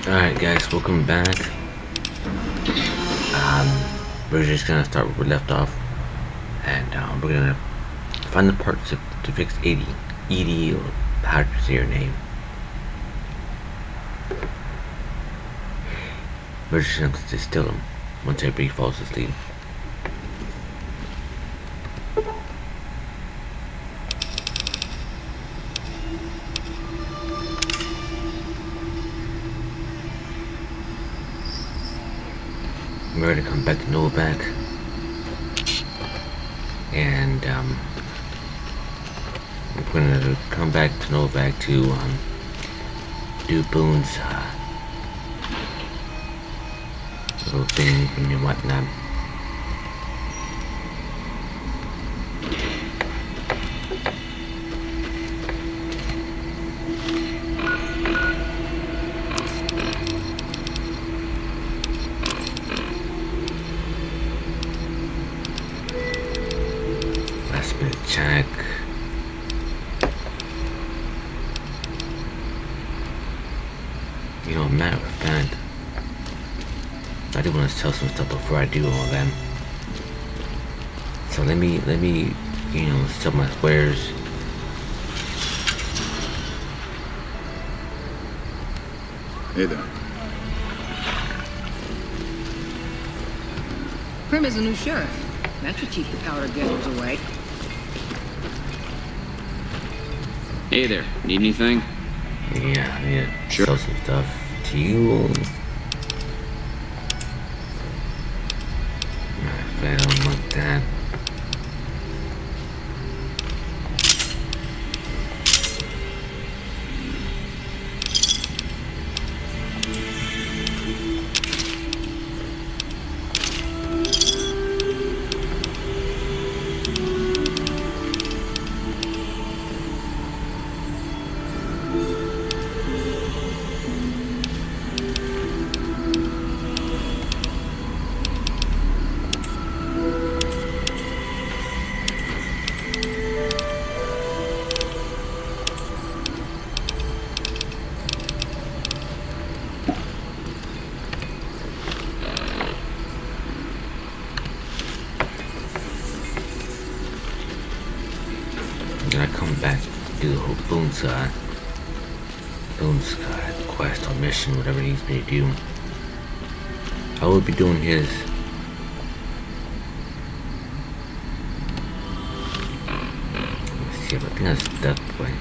Alright guys, welcome back. We're just gonna start where we left off, and we're gonna find the parts to fix Edie, or how to say your name. We're just gonna distill them once everybody falls asleep. We're gonna come back to Novak, and we're gonna come back to Novak to do Boone's little thing and whatnot. Check. You know, matter of fact, I do want to sell some stuff before I do all that. So let me, you know, sell my wares. Hey there. Prim is a new sheriff. That should keep the powder getters away. Hey there, need anything? Yeah, I need to Sure. sell some stuff to you. I don't want that. Then I come back to do the whole Boone's quest or mission, whatever he needs me to do. I will be doing his. Let's see if I think that's that way.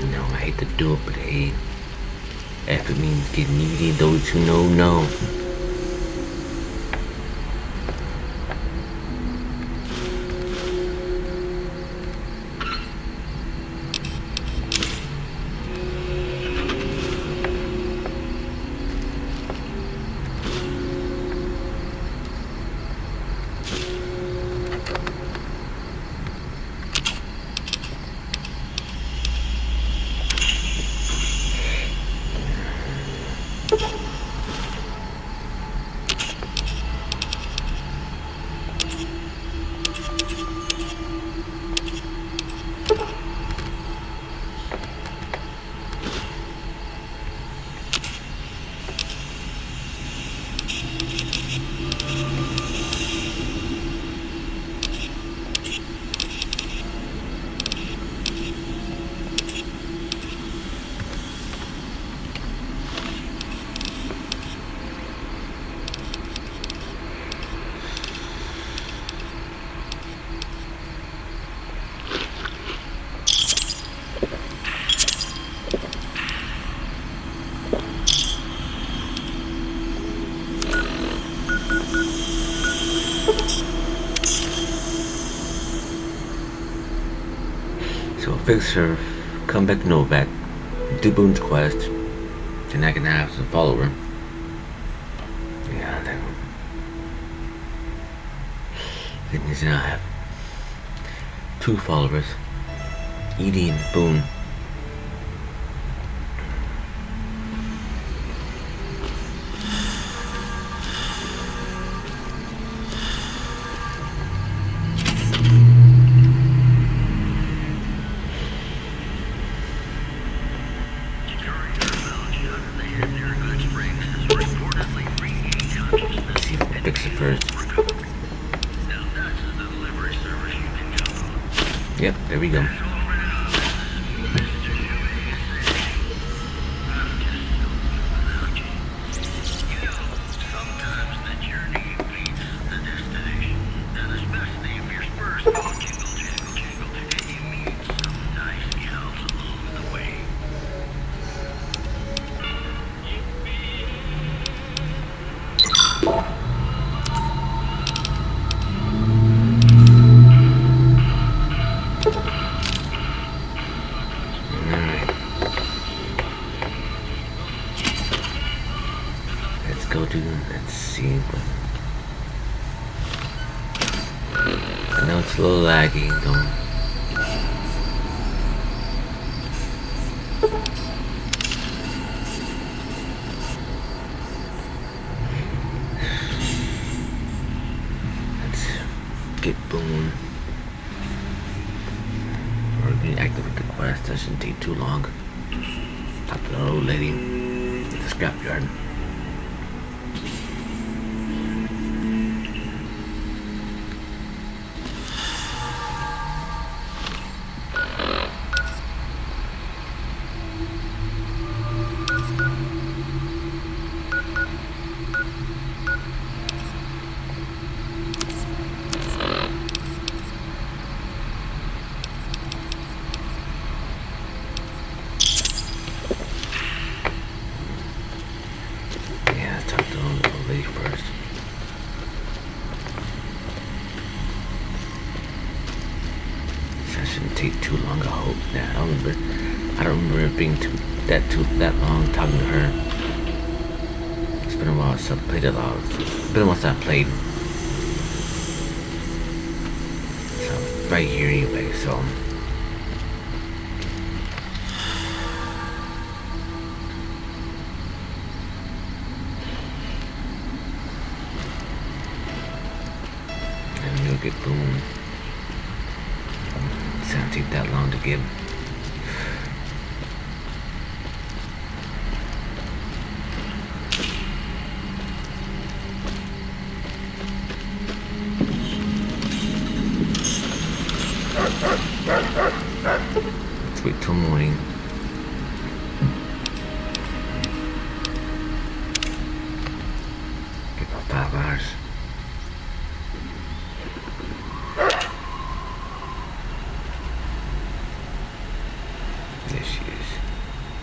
I hate to do it, but hey, if it means getting needy, those who know, know. So fix her, come back Novak, do Boone's quest, and I can have some follower. Because now I have 2 followers, Edie and Boone. Let's see if I fix it first. Yep, there we go. Let's see. I know it's a little laggy, though. Let's get Boone. We're going to activate the quest. That shouldn't take too long. Talk to the old lady at the scrapyard. Shouldn't take too long. I hope. Yeah, I don't remember it being that long talking to her. It's been a while since I played a lot. It's been a while since I played. So right here anyway. So. And we'll get Boone. It's gonna take that long to get. Let's wait till morning. Get about 5 hours.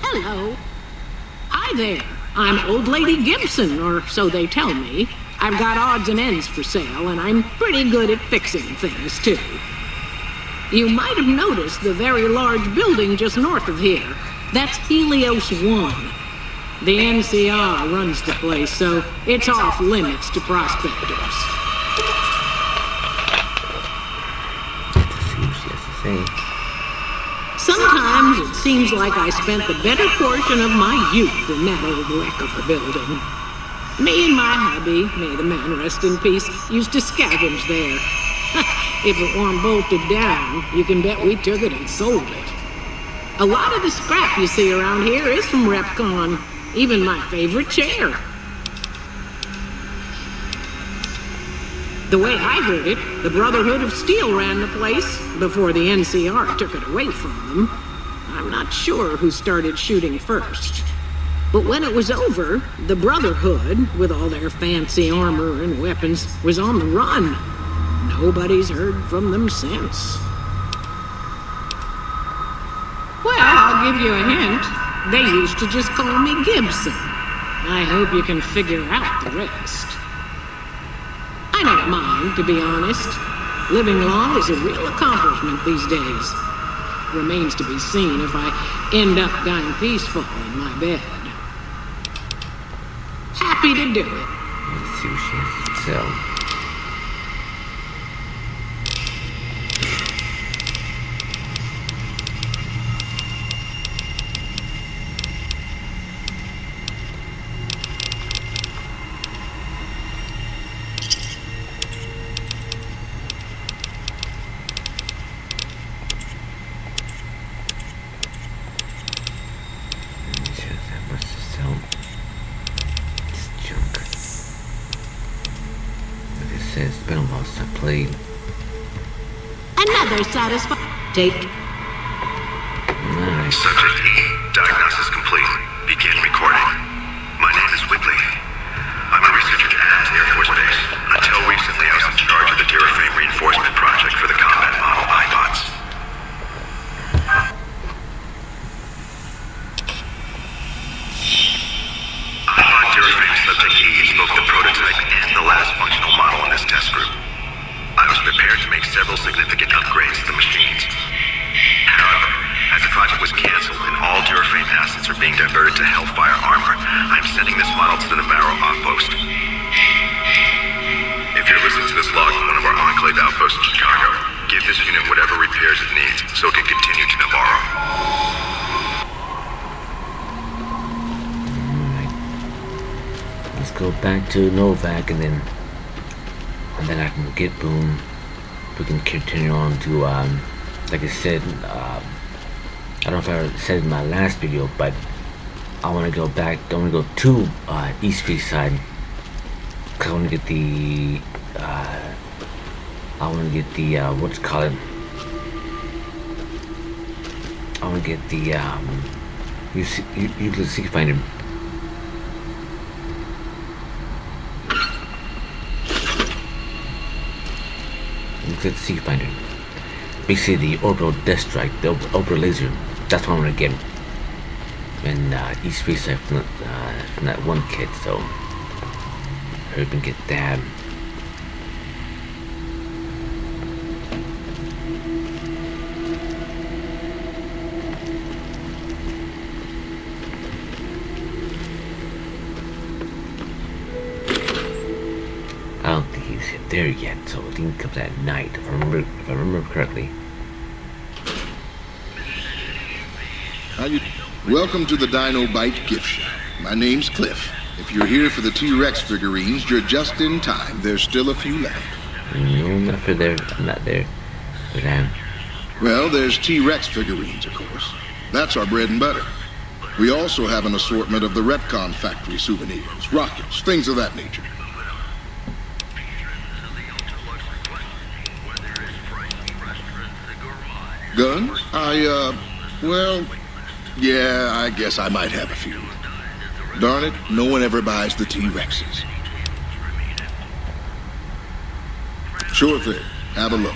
Hello. Hi there. I'm Old Lady Gibson, or so they tell me. I've got odds and ends for sale, and I'm pretty good at fixing things, too. You might have noticed the very large building just north of here. That's Helios 1. The NCR runs the place, so it's off limits to prospectors. Let's see what she has to say. Sometimes it seems like I spent the better portion of my youth in that old wreck of a building. Me and my hubby, may the man rest in peace, used to scavenge there. If it weren't bolted down, you can bet we took it and sold it. A lot of the scrap you see around here is from RepCon, even my favorite chair. The way I heard it, the Brotherhood of Steel ran the place before the NCR took it away from them. I'm not sure who started shooting first. But when it was over, the Brotherhood, with all their fancy armor and weapons, was on the run. Nobody's heard from them since. Well, I'll give you a hint. They used to just call me Gibson. I hope you can figure out the rest. I don't mind, to be honest. Living long is a real accomplishment these days. Remains to be seen if I end up dying peaceful in my bed. Happy to do it. Let's see what she has to sell. said it's been a while since I played. Another satisfying. Take. Alright. Subject E, diagnosis complete. Begin recording. My name is Whitley. I'm a researcher at Adams Air Force Base. Until recently, I was in charge of the Duraframe Reinforcement Project for the combat model iBots. iBot Duraframe Subject E is both the prototype and the last functional model in this test group. I was prepared to make several significant upgrades to the machines. However, as the project was canceled and all Duraframe assets are being diverted to Hellfire Armor, I'm sending this model to the Navarro outpost. If you're listening to this log from one of our Enclave outposts in Chicago, give this unit whatever repairs it needs so it can continue to Navarro. Alright. Let's go back to Novak and then I can get Boom. We can continue on to like I said, I don't know if I said in my last video, but I want to go back. I want to go to East Freeside because I want to get the what's it called? I want to get the Euclid Seek Finder. Euclid Seek Finder. Basically the orbital death strike, the orbital laser. That's what I'm gonna get. And East Freeside from that one kid, so hurry up and get that. I don't think he's hit there yet, so I think he comes at night, if I remember correctly. Welcome to the Dino Bite gift shop. My name's Cliff. If you're here for the T-Rex figurines, you're just in time. There's still a few left. No, I'm not for there. I'm not there. But Well, there's T-Rex figurines, of course. That's our bread and butter. We also have an assortment of the Retcon factory souvenirs, rockets, things of that nature. Guns? Well, yeah, I guess I might have a few. Darn it, no one ever buys the T-Rexes. Sure thing. Have a look.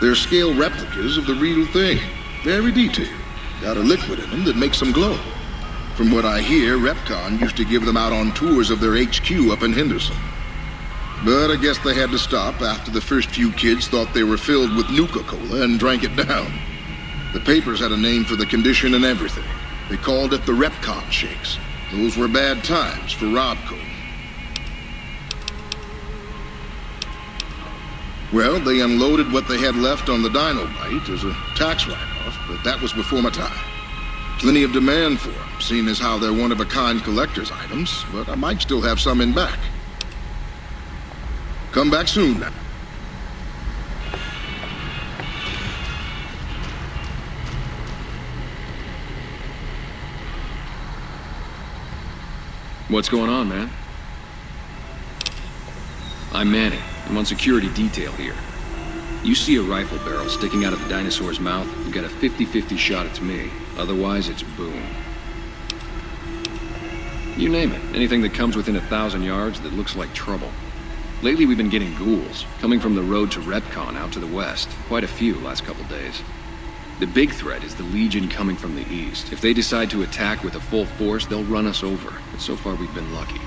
They're scale replicas of the real thing. Very detailed. Got a liquid in them that makes them glow. From what I hear, Repcon used to give them out on tours of their HQ up in Henderson. But I guess they had to stop after the first few kids thought they were filled with Nuka-Cola and drank it down. The papers had a name for the condition and everything. They called it the Repcon Shakes. Those were bad times for Robco. Well, they unloaded what they had left on the Dinobite as a tax write-off, but that was before my time. Plenty of demand for them, seeing as how they're one-of-a-kind collector's items, but I might still have some in back. Come back soon now. What's going on, man? I'm Manny. I'm on security detail here. You see a rifle barrel sticking out of the dinosaur's mouth, you got a 50-50 shot it's me. Otherwise, it's boom. You name it. Anything that comes within 1,000 yards that looks like trouble. Lately, we've been getting ghouls, coming from the road to Repcon out to the west. Quite a few last couple days. The big threat is the Legion coming from the east. If they decide to attack with a full force, they'll run us over. But so far, we've been lucky.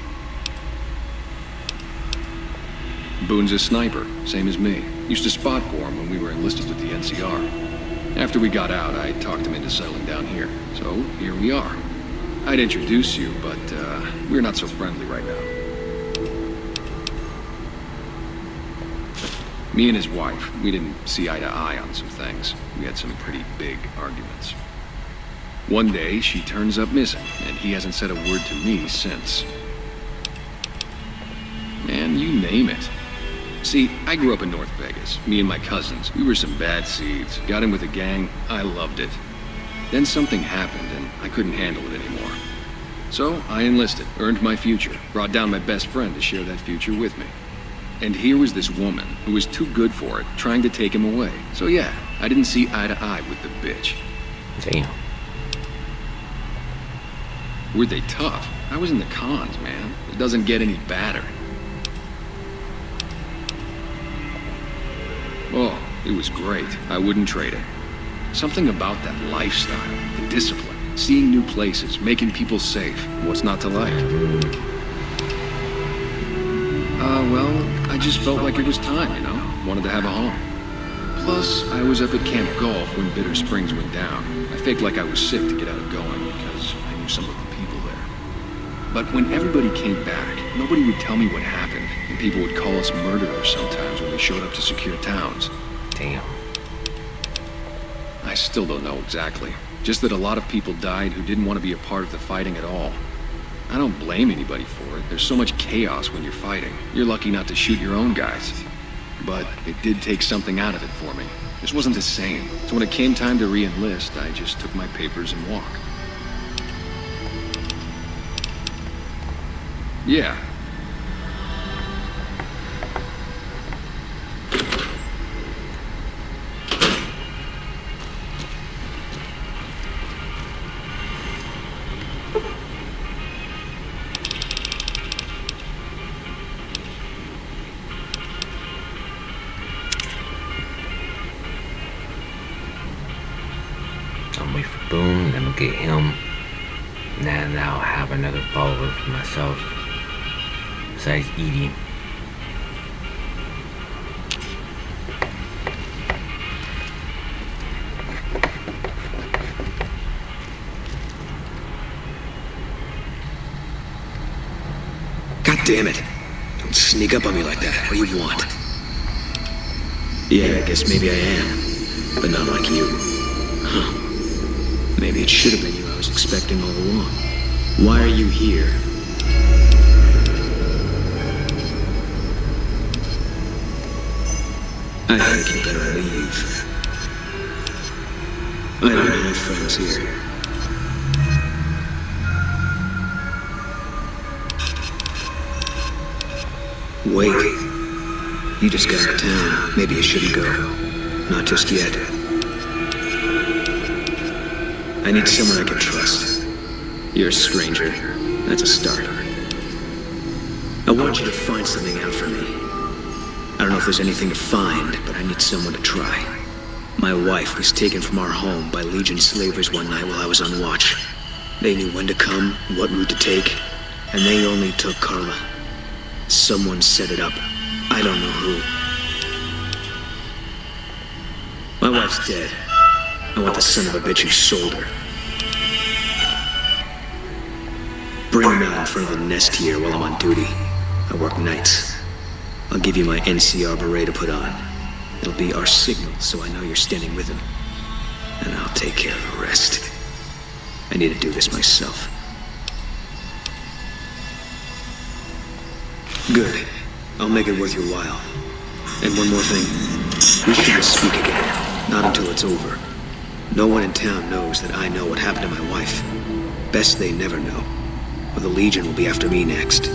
Boone's a sniper, same as me. Used to spot for him when we were enlisted with the NCR. After we got out, I talked him into settling down here. So, here we are. I'd introduce you, but we're not so friendly right now. Me and his wife, we didn't see eye to eye on some things. We had some pretty big arguments. One day, she turns up missing, and he hasn't said a word to me since. Man, you name it. See, I grew up in North Vegas. Me and my cousins, we were some bad seeds. Got in with a gang, I loved it. Then something happened, and I couldn't handle it anymore. So, I enlisted, earned my future, brought down my best friend to share that future with me. And here was this woman, who was too good for it, trying to take him away. So yeah, I didn't see eye to eye with the bitch. Damn. Were they tough? I was in the cons, man. It doesn't get any badder. Oh, it was great. I wouldn't trade it. Something about that lifestyle, the discipline, seeing new places, making people safe. What's not to like? Well, I just felt like it was time, you know? Wanted to have a home. Plus, I was up at Camp Golf when Bitter Springs went down. I faked like I was sick to get out of going because I knew some of the people there. But when everybody came back, nobody would tell me what happened, and people would call us murderers sometimes when they showed up to secure towns. Damn. I still don't know exactly. Just that a lot of people died who didn't want to be a part of the fighting at all. I don't blame anybody for it. There's so much chaos when you're fighting. You're lucky not to shoot your own guys. But it did take something out of it for me. This wasn't the same. So when it came time to re-enlist, I just took my papers and walked. Yeah. I'll wait for Boone, then we'll get him. And then I'll have another follower for myself. Besides Edie. God damn it. Don't sneak up on me like that. What do you want? Yeah, I guess maybe I am. But not like you. Huh. Maybe it should have been you I was expecting all along. Why are you here? I think you better leave. I don't have friends here. Wait. You just got into town. Maybe you shouldn't go. Not just yet. I need someone I can trust. You're a stranger. That's a start. I want you to find something out for me. I don't know if there's anything to find, but I need someone to try. My wife was taken from our home by Legion slavers one night while I was on watch. They knew when to come, what route to take, and they only took Carla. Someone set it up. I don't know who. My wife's dead. I want the son of a bitch who sold her. Bring him out in front of the nest here while I'm on duty. I work nights. I'll give you my NCR beret to put on. It'll be our signal, so I know you're standing with him. And I'll take care of the rest. I need to do this myself. Good. I'll make it worth your while. And one more thing. We shouldn't speak again. Not until it's over. No one in town knows that I know what happened to my wife. Best they never know. Or the Legion will be after me next.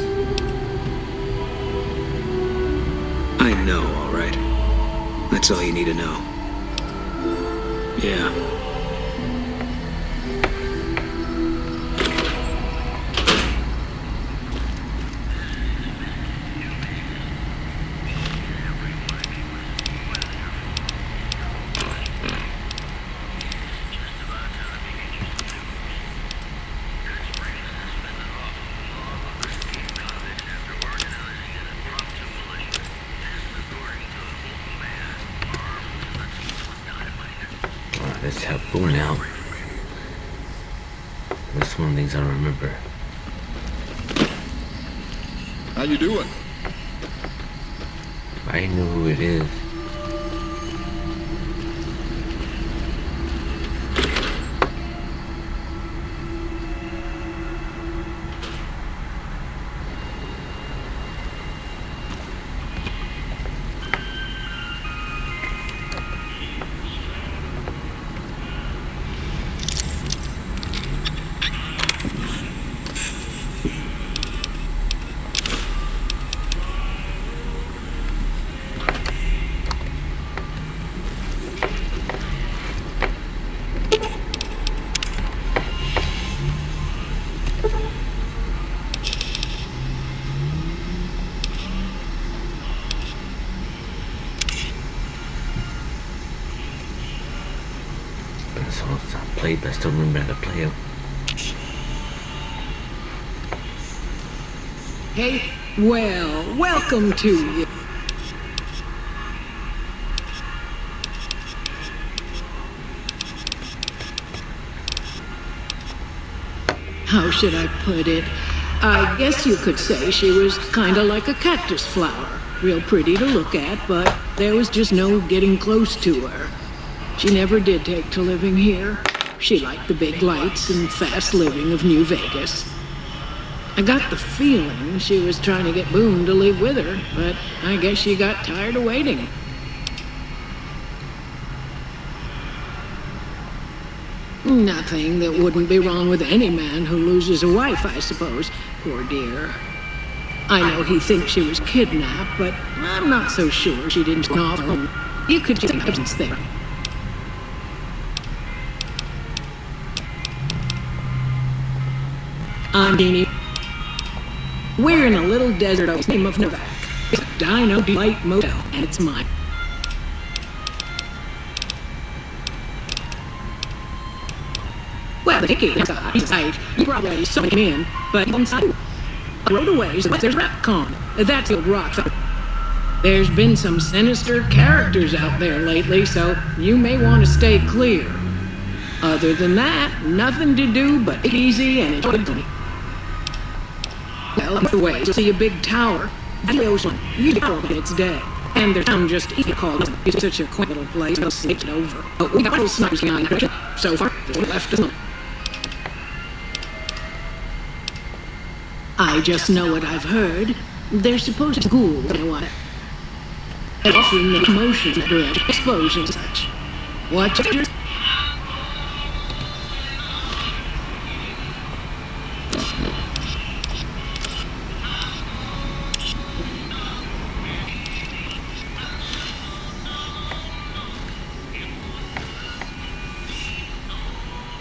I know, all right. That's all you need to know. Yeah. Let's help Boone out. That's one of the things I remember. How you doing? I know who it is. Songs I played, but I still remember how to play them. Hey, well, welcome to you. How should I put it? I guess you could say she was kinda like a cactus flower. Real pretty to look at, but there was just no getting close to her. She never did take to living here. She liked the big lights and fast living of New Vegas. I got the feeling she was trying to get Boone to live with her, but I guess she got tired of waiting. Nothing that wouldn't be wrong with any man who loses a wife, I suppose. Poor dear. I know he thinks she was kidnapped, but I'm not so sure she didn't call home. You could just evidence there. I'm Deanie. We're in a little desert name of Novak. It's a Dino Delight Motel, and it's mine. Well, the ticket inside, you probably saw him in, but inside, roadaways, there's Rapcon. That's the old rock. There's been some sinister characters out there lately, so you may want to stay clear. Other than that, nothing to do but take it easy and enjoy the well, the way to see a big tower. The ocean, you get its day. And their town just easy called. It's such a quaint little place. They'll snake it over. But we got little snipers behind it. So far, there's left us. I just know what I've heard. They're supposed to ghouls and what. They often make motions that direct explosions and such. Watch it.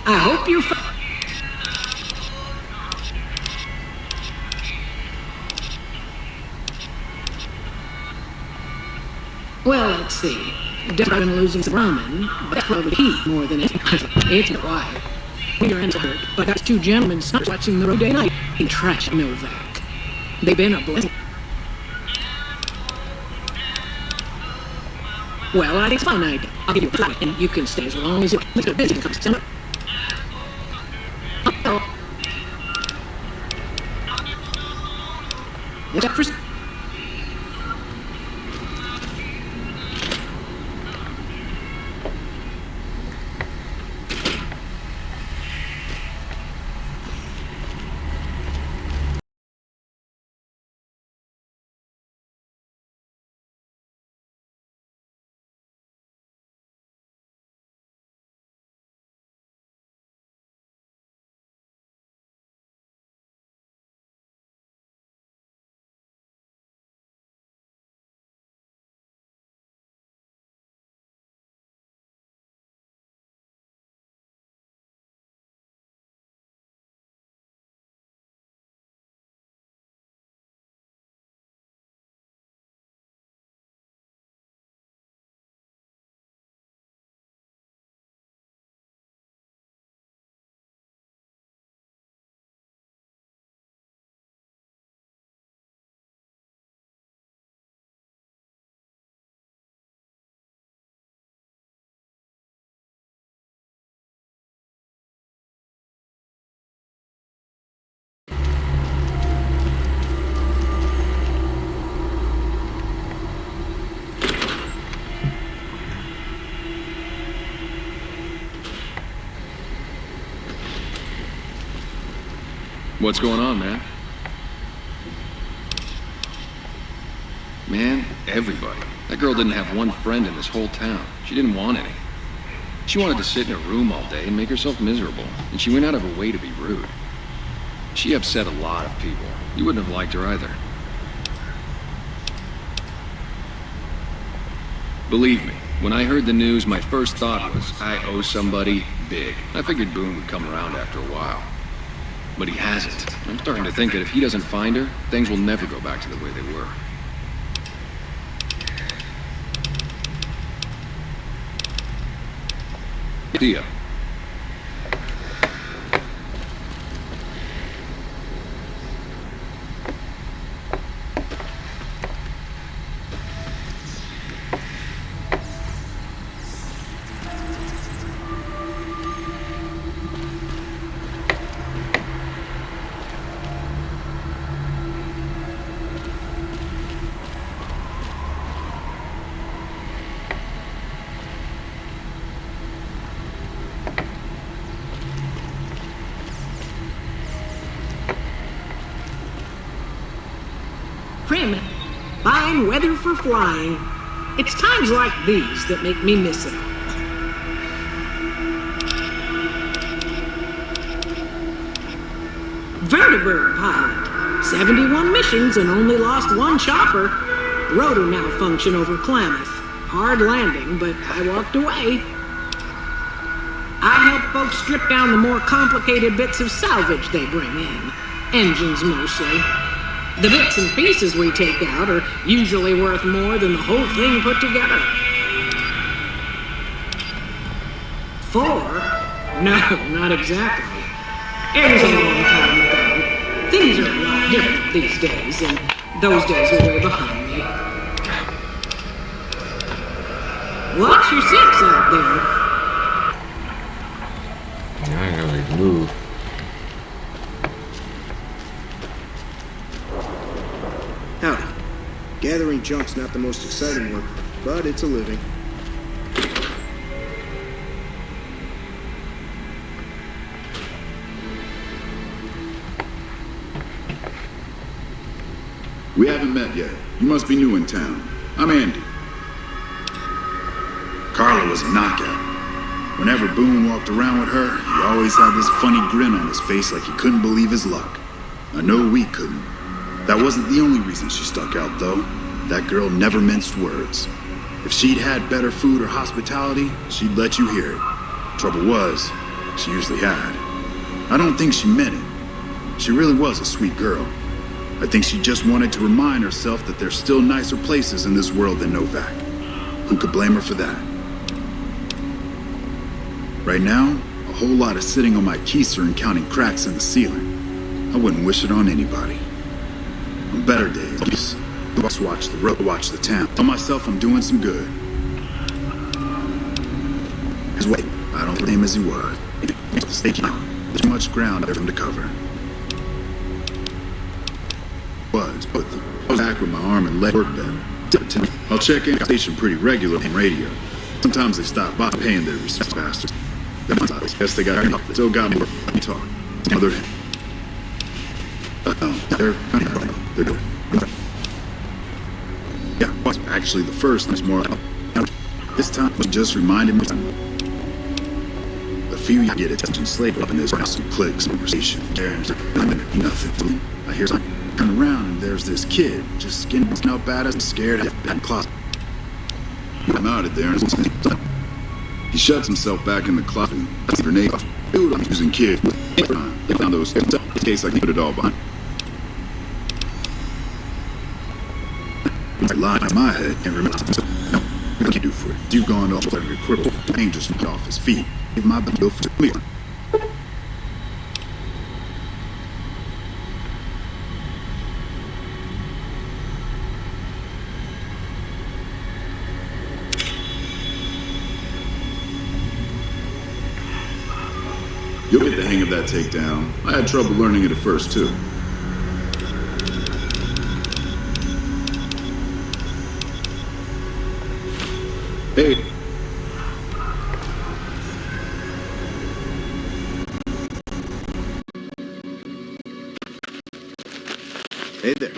I hope you're well, let's see. Definitely losing some ramen, but that's probably heat more than anything. It's quiet. Your ends hurt. but I got two gentlemen watching the road day night in trash Novak. They've been a blessing. Well, I think it's fine. I'll give you a flight, and you can stay as long as you're busy and comes up. Oh. What's that for? What's going on, man? Man, everybody. That girl didn't have one friend in this whole town. She didn't want any. She wanted to sit in her room all day and make herself miserable, and she went out of her way to be rude. She upset a lot of people. You wouldn't have liked her either. Believe me, when I heard the news, my first thought was, I owe somebody big. I figured Boone would come around after a while. But he hasn't. I'm starting to think that if he doesn't find her, things will never go back to the way they were. See ya. Prim, fine weather for flying. It's times like these that make me miss it. Vertibird pilot. 71 missions and only lost one chopper. Rotor malfunction over Klamath. Hard landing, but I walked away. I help folks strip down the more complicated bits of salvage they bring in. Engines mostly. The bits and pieces we take out are usually worth more than the whole thing put together. 4? No, not exactly. It was a long time ago. Things are a lot different these days, and those days are way behind me. Watch your 6 out there. I don't really move. Howdy. Gathering junk's not the most exciting work, but it's a living. We haven't met yet. You must be new in town. I'm Andy. Carla was a knockout. Whenever Boone walked around with her, he always had this funny grin on his face like he couldn't believe his luck. I know we couldn't. That wasn't the only reason she stuck out, though. That girl never minced words. If she'd had better food or hospitality, she'd let you hear it. Trouble was, she usually had. I don't think she meant it. She really was a sweet girl. I think she just wanted to remind herself that there's still nicer places in this world than Novak. Who could blame her for that? Right now, a whole lot of sitting on my keister and counting cracks in the ceiling. I wouldn't wish it on anybody. On better days, just watch the road, watch the town. Tell myself I'm doing some good. His way, I don't blame as he was. The stage now, there's too much ground for him to cover. But I was back with my arm and leg work better. I'll check in the station pretty regularly on radio. Sometimes they stop by paying their respects, bastards. I guess they got enough. They still got me talk. Other hand. They're good. Yeah, well, actually the first was more. This time was just reminded me. The few you get attention slave up in this house and clicks conversation. Nothing. I hear something. Turn around and there's this kid just skinning up at us and scared at that closet. I'm out of there. He shuts himself back in the closet. That's a grenade off. Dude, I'm using kids. They found those in case I can put it all behind. I lie in my head and remember. What can you do for it? You've gone off every cripple. Angels off his feet. Give my bill for me. You'll get the hang of that takedown. I had trouble learning it at first, too. Hey. Hey there.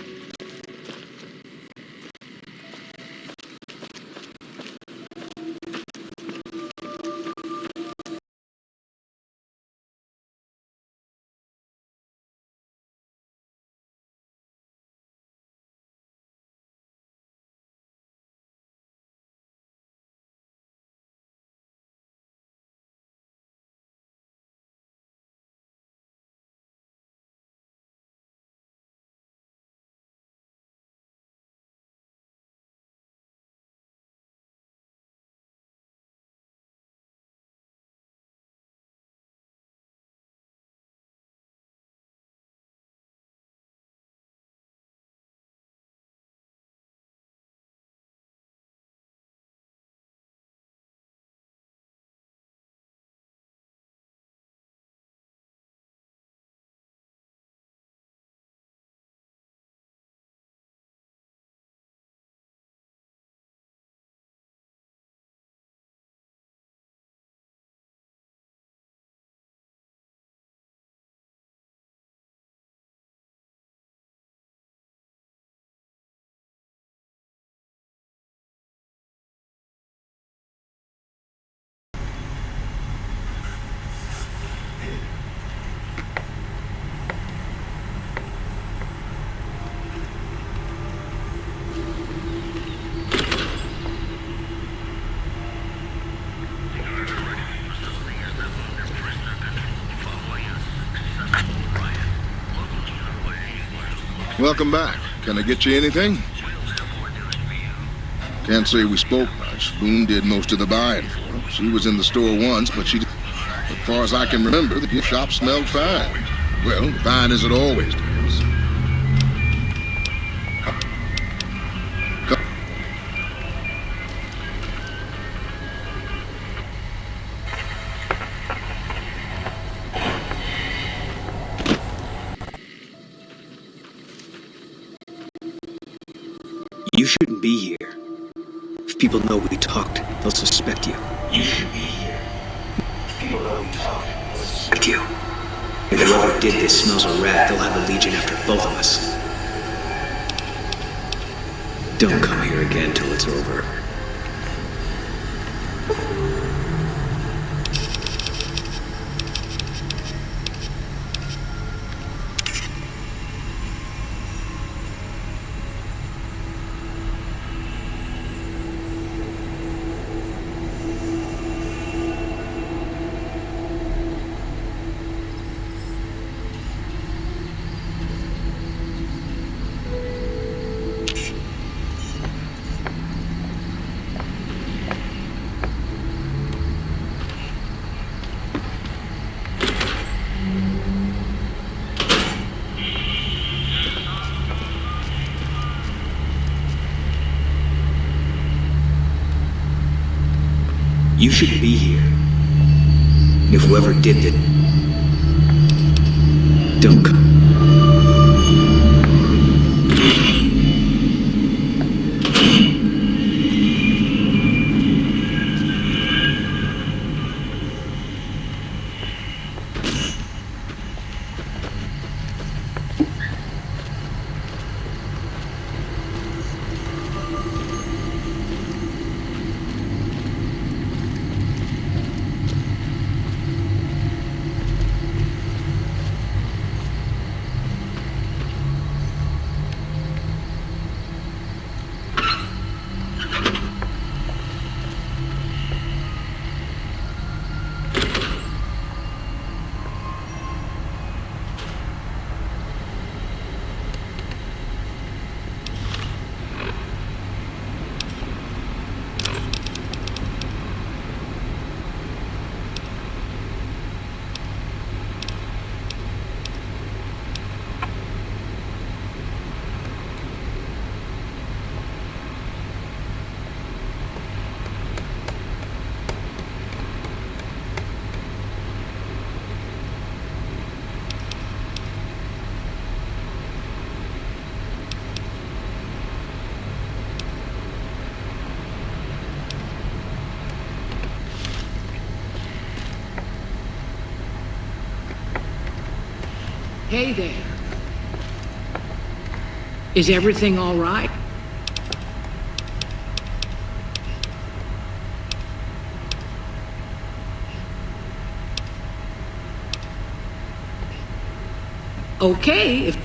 Welcome back. Can I get you anything? Can't say we spoke much. Boone did most of the buying for him. She was in the store once, but as far as I can remember, the gift shop smelled fine. Well, fine as it always does. You shouldn't be here. If people know we talked, they'll suspect you. You should be here. If people know we talked, they'll suspect you. If whoever did this smells a rat, they'll have a legion after both of us. Don't come here again till it's over. You shouldn't be here. And if whoever did it... Don't come. Hey there. Is everything all right? Okay, if...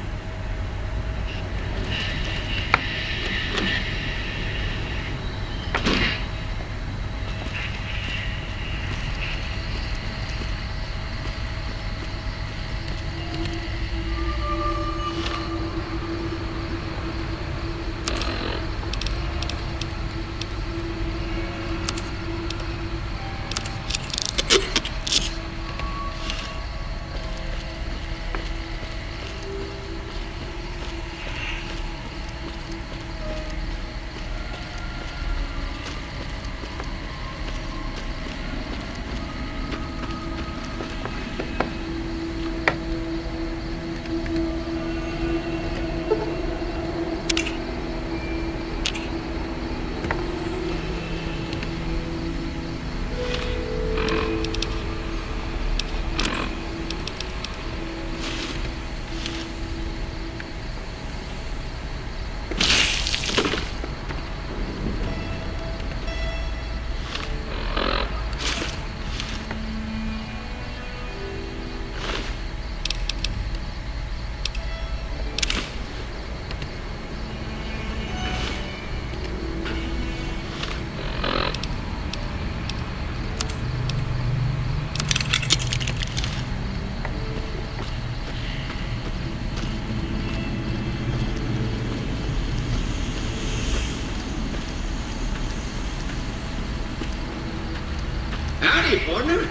Howdy, partner.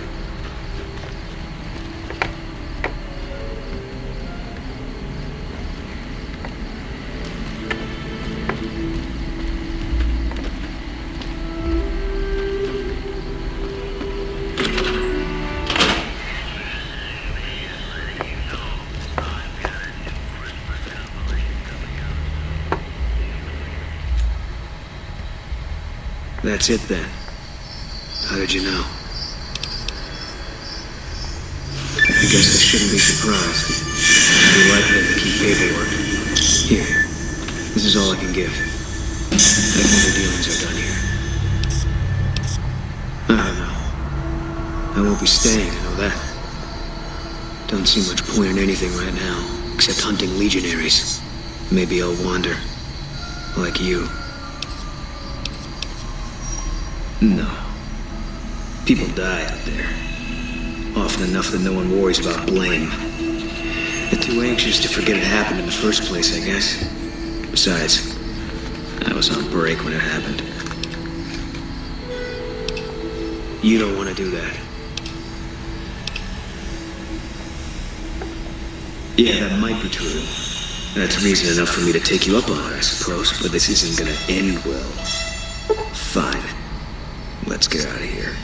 That's it then. How did you know? I guess I shouldn't be surprised. It'd be likely to keep paperwork. Here. This is all I can give. I think the dealings are done here. I don't know. I won't be staying, I know that. Don't see much point in anything right now, except hunting legionaries. Maybe I'll wander. Like you. No. People die out there. Often enough that no one worries about blame. They're too anxious to forget it happened in the first place, I guess. Besides, I was on break when it happened. You don't want to do that. Yeah, that might be true. That's reason enough for me to take you up on it, I suppose, but this isn't gonna end well. Fine. Let's get out of here.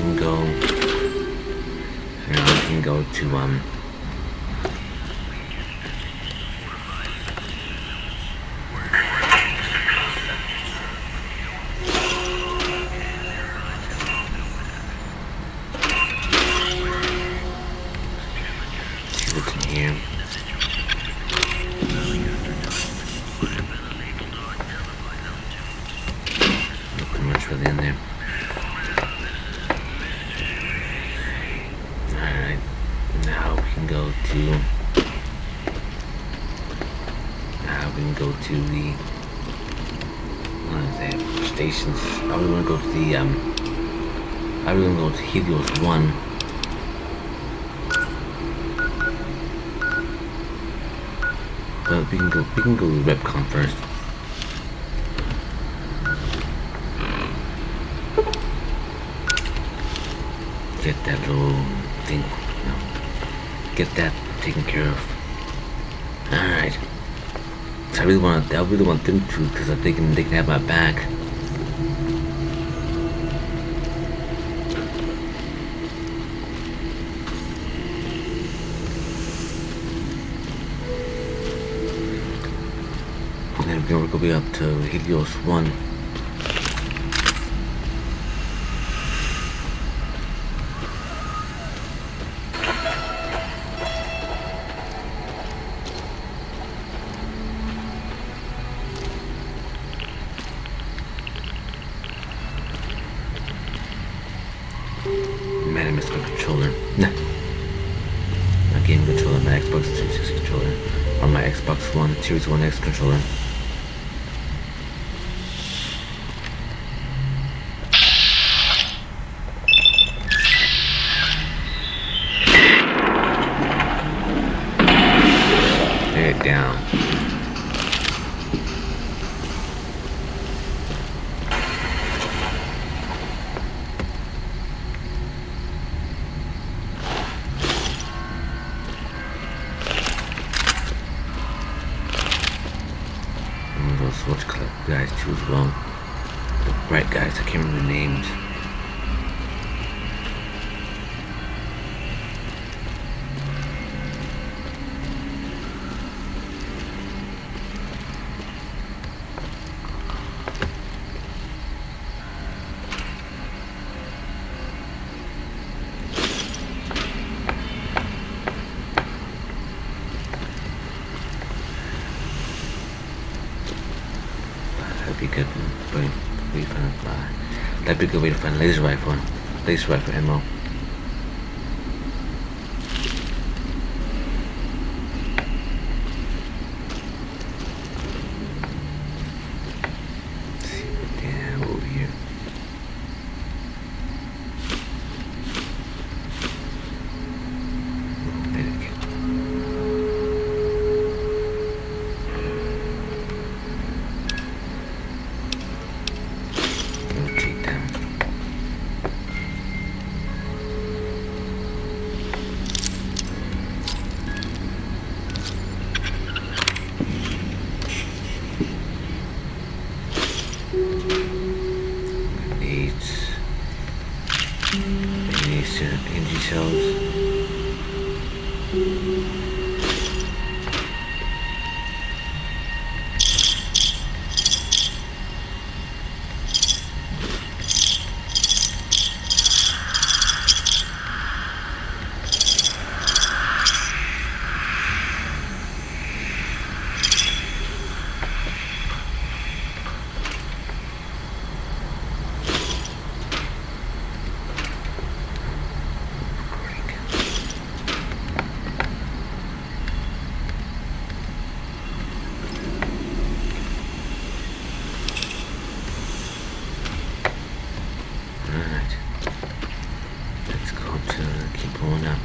can go. Now we can go to see what's in here. Nothing much really in there. Alright, now we can go to the what is that? Stations. I really want to go to the I really want to go to Helios 1. But we can go to Repcon first. Get that little thing, get that taken care of. Alright. So I really want them to, because they can have my back. And then we're gonna be up to Helios 1. Man, I missed my controller. Nah. My game controller, my Xbox 360 controller. Or my Xbox One, Series 1X controller. Lay it down. Switch Club guys too as well. The bright guys, I can't remember the names. That'd be good. That'd be a good way to find laser rifle ammo. Let's see what they have over here. Energy cells.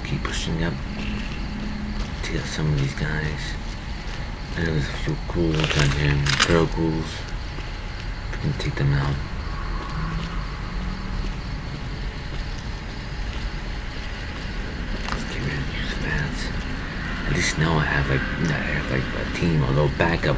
Keep pushing up to get some of these guys. I know there's a few ghouls down here, feral ghouls. We can take them out. Let's get rid of these fans. At least now I have like a team, a little backup.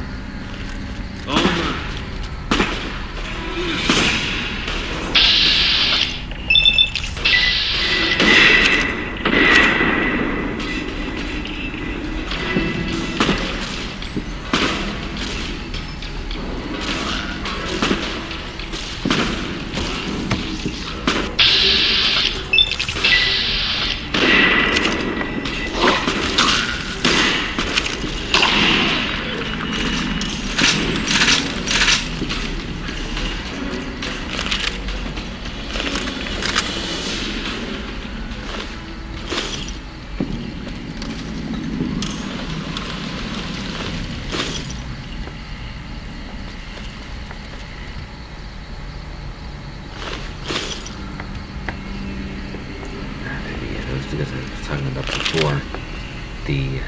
the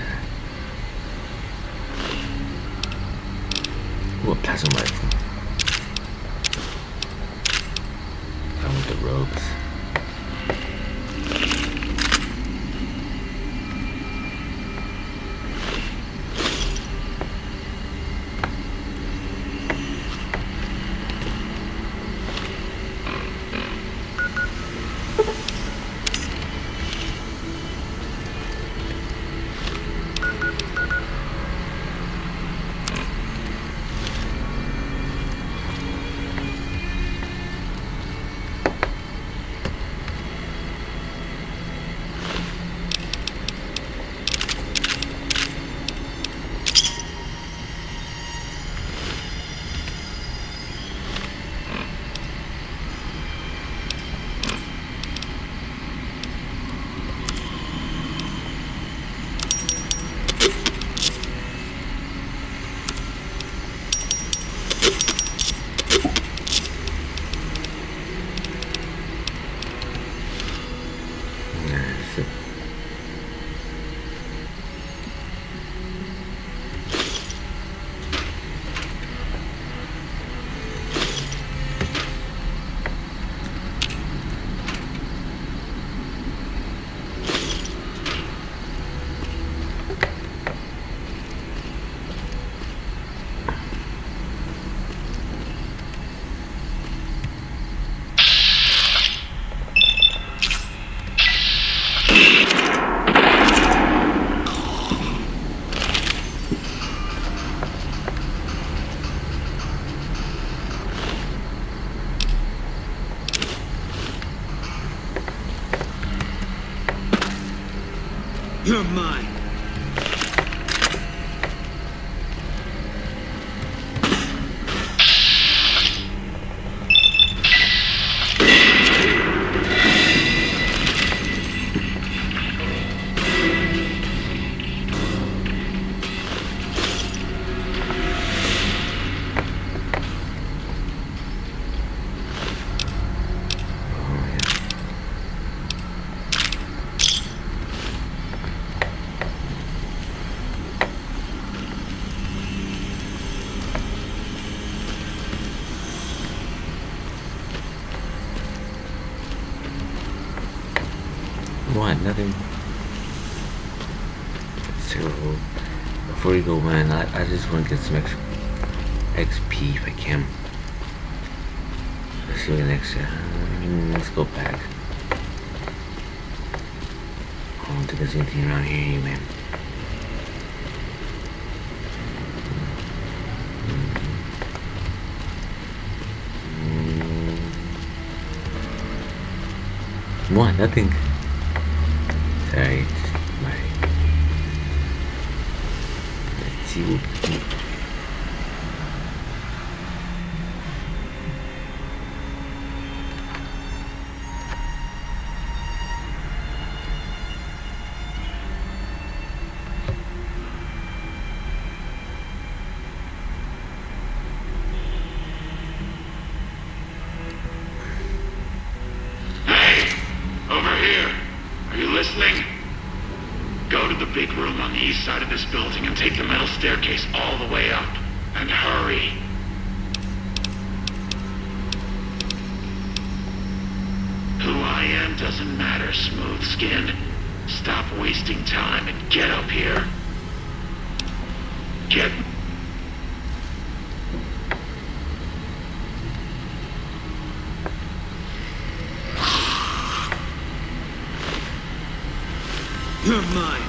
a plasma rifle. I want the robes. You're mine. What? Nothing. So, before you go, man, I just want to get some XP if I can. Let's see what the next. Let's go back. I don't think there's anything around here, man. What? Nothing. Sorry, it's my. Let's see what. Go to the big room on the east side of this building and take the metal staircase all the way up. And hurry. Who I am doesn't matter, Smooth Skin. Stop wasting time and get up here. Get... You're mine.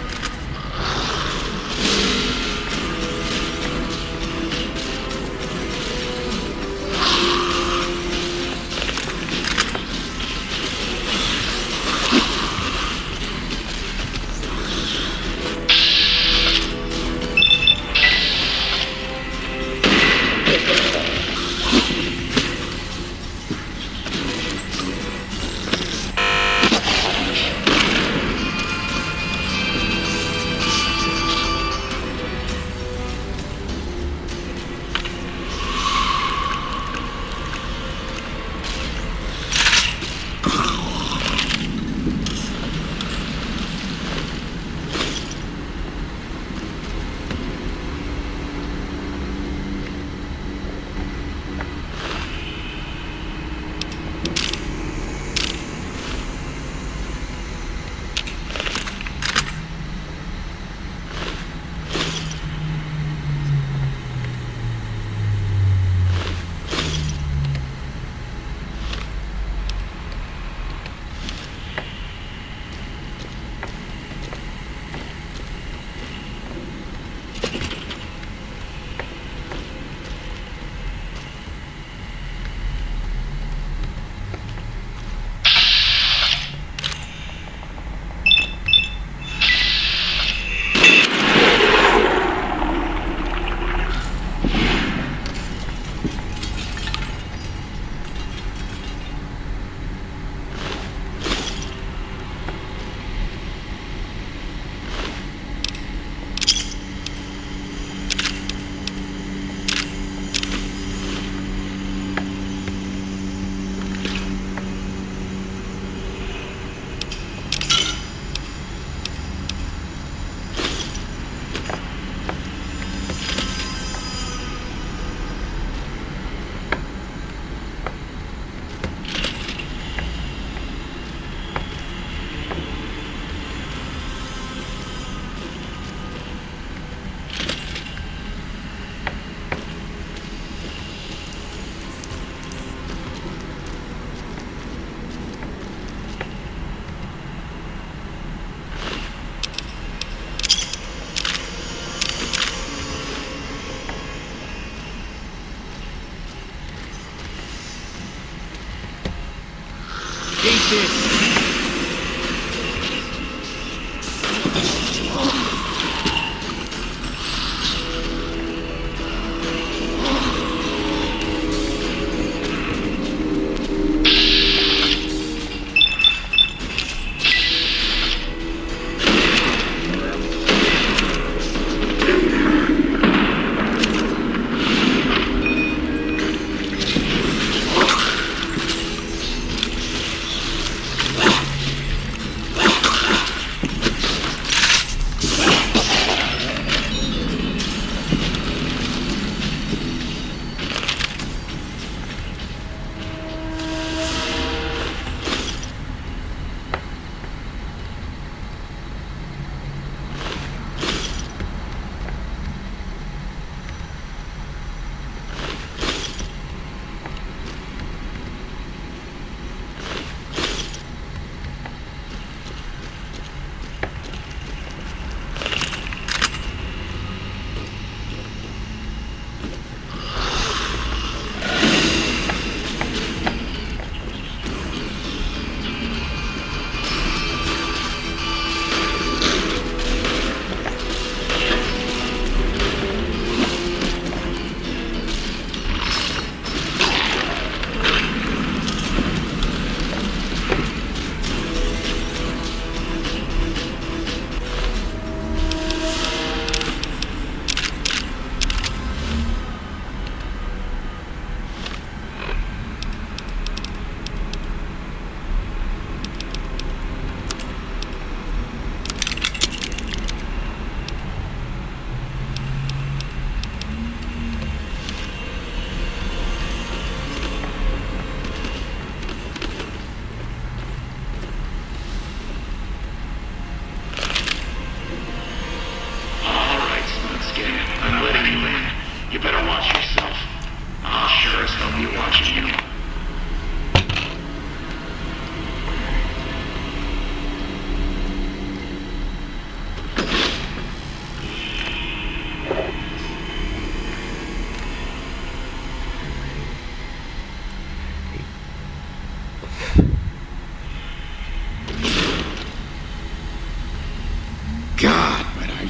hate this!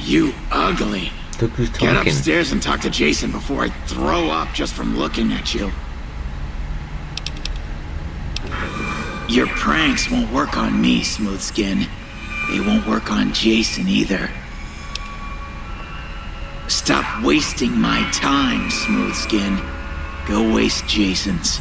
You ugly. Look who's talking. Get upstairs and talk to Jason before I throw up just from looking at you. Your pranks won't work on me, Smooth Skin. They won't work on Jason either. Stop wasting my time, Smooth Skin. Go waste Jason's.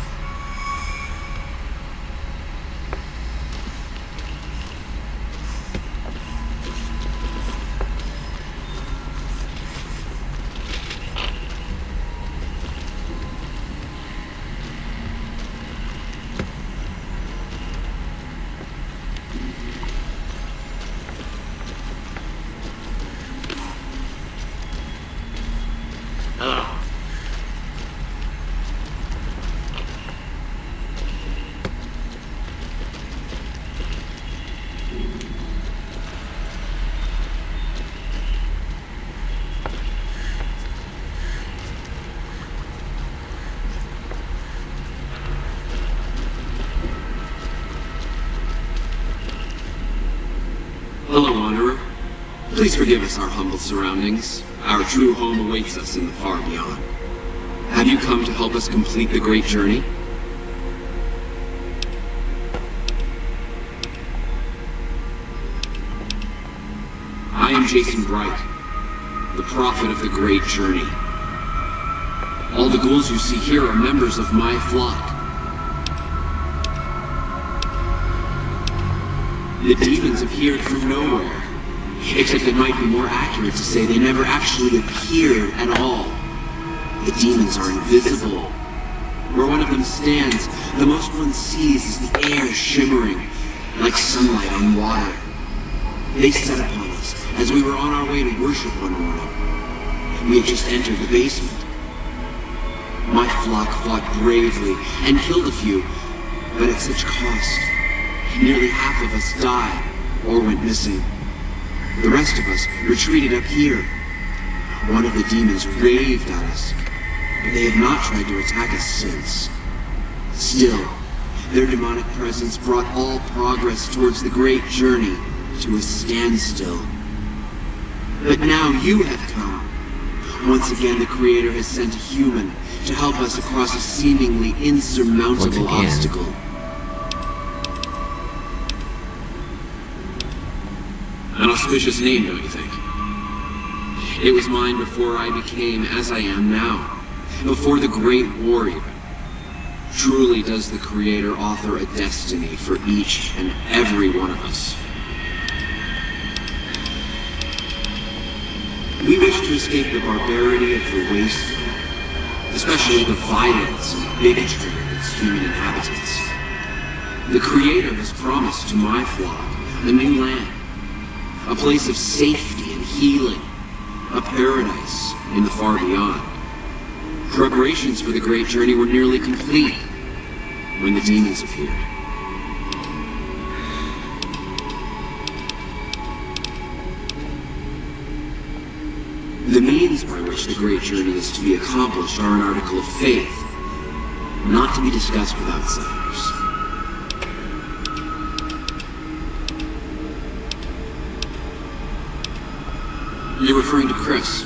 Hello, Wanderer. Please forgive us our humble surroundings. Our true home awaits us in the far beyond. Have you come to help us complete the great journey? I am Jason Bright, the prophet of the great journey. All the ghouls you see here are members of my flock. The demons appeared from nowhere, except it might be more accurate to say they never actually appeared at all. The demons are invisible. Where one of them stands, the most one sees is the air shimmering, like sunlight on water. They set upon us as we were on our way to worship one morning. We had just entered the basement. My flock fought bravely and killed a few, but at such cost. Nearly half of us died or went missing. The rest of us retreated up here. One of the demons raved at us, but they have not tried to attack us since. Still, Their demonic presence brought all progress towards the great journey to a standstill. But now you have come. Once again, the Creator has sent a human to help us across a seemingly insurmountable obstacle. An auspicious name, don't you think? It was mine before I became as I am now. Before the Great War, even. Truly does the Creator author a destiny for each and every one of us. We wish to escape the barbarity of the wasteland, especially the violence and bigotry of its human inhabitants. The Creator has promised to my flock a new land, a place of safety and healing, a paradise in the far beyond. Preparations for the great journey were nearly complete when the demons appeared. The means by which the great journey is to be accomplished are an article of faith, not to be discussed with outsiders. You're referring to Chris.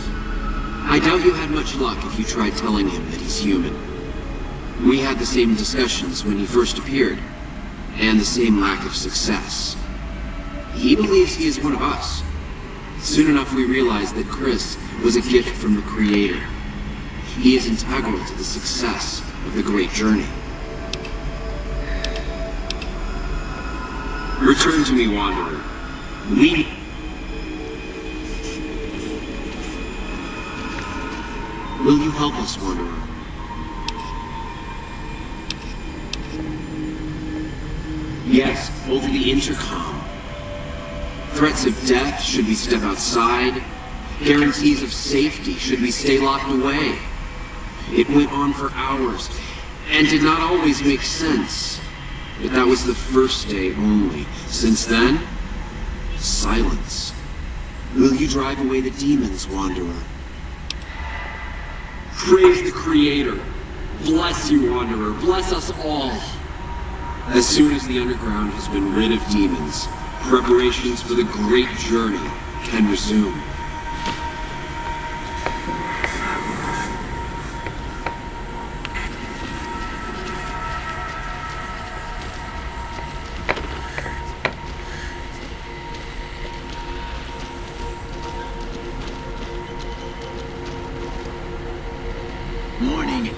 I doubt you had much luck if you tried telling him that he's human. We had the same discussions when he first appeared, and the same lack of success. He believes he is one of us. Soon enough we realized that Chris was a gift from the Creator. He is integral to the success of the great journey. Return to me, Wanderer. Will you help us, Wanderer? Yes, over the intercom. Threats of death should we step outside. Guarantees of safety should we stay locked away. It went on for hours, and did not always make sense. But that was the first day only. Since then, silence. Will you drive away the demons, Wanderer? Praise the Creator. Bless you, Wanderer. Bless us all. As soon as the underground has been rid of demons, preparations for the great journey can resume. Morning.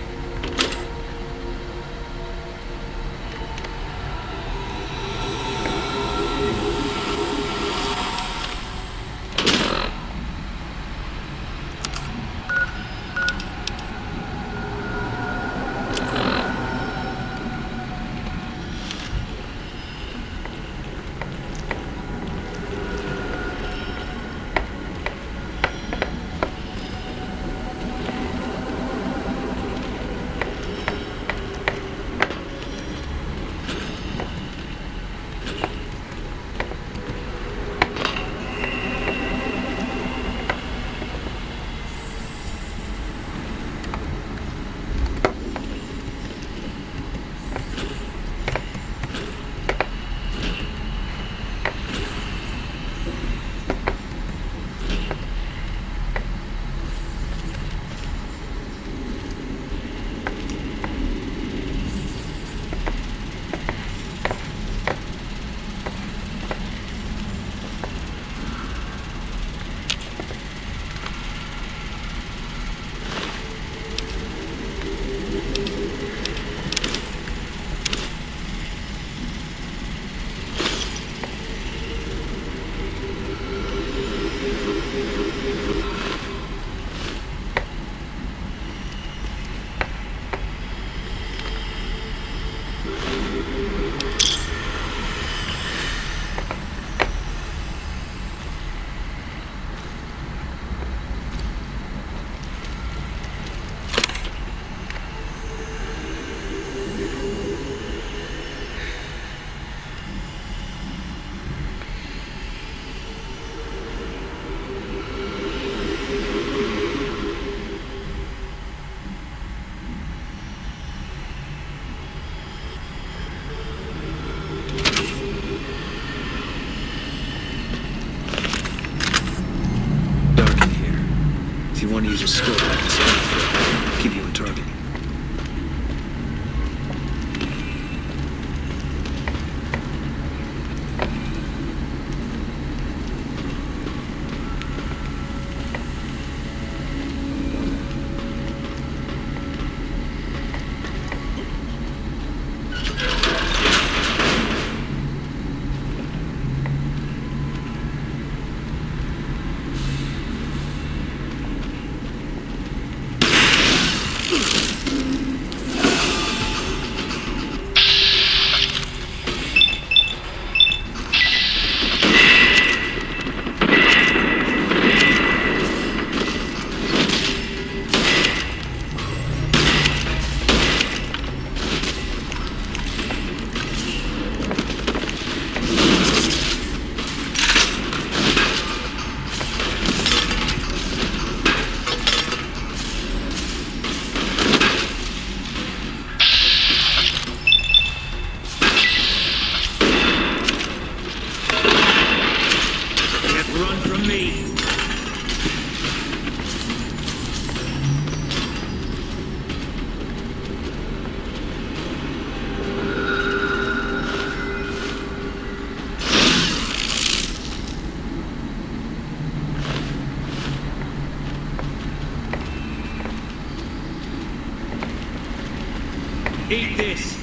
use a scope I can spot for. Keep you on target. Eat this.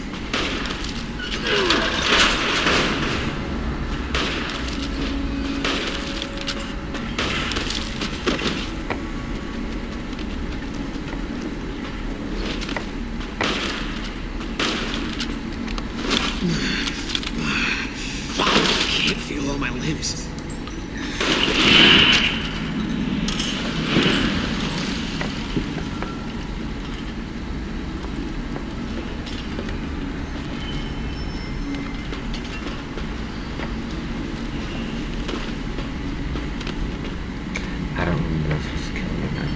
I can't feel all my limbs. I don't remember if he's killed or not.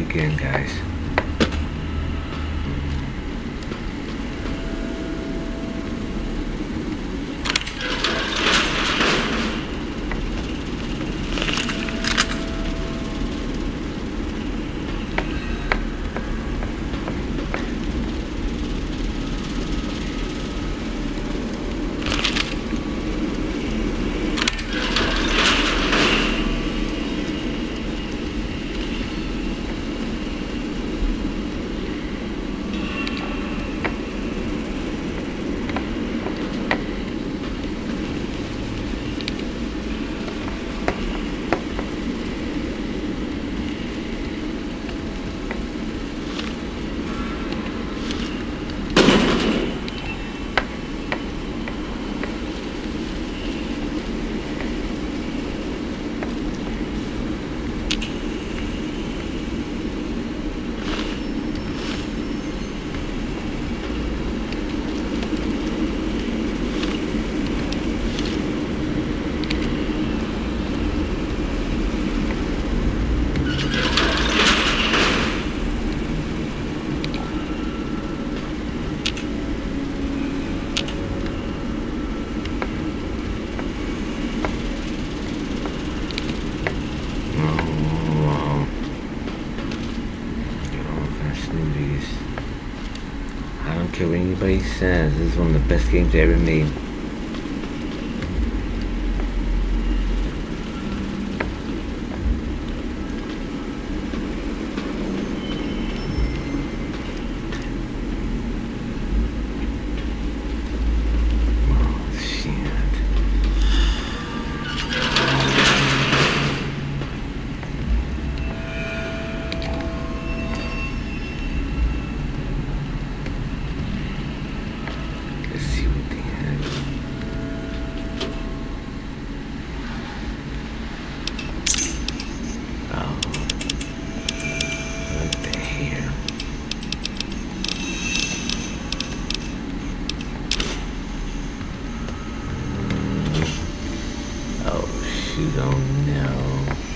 again, guys. I don't care what anybody says, this is one of the best games ever made. Oh, shoot, oh no.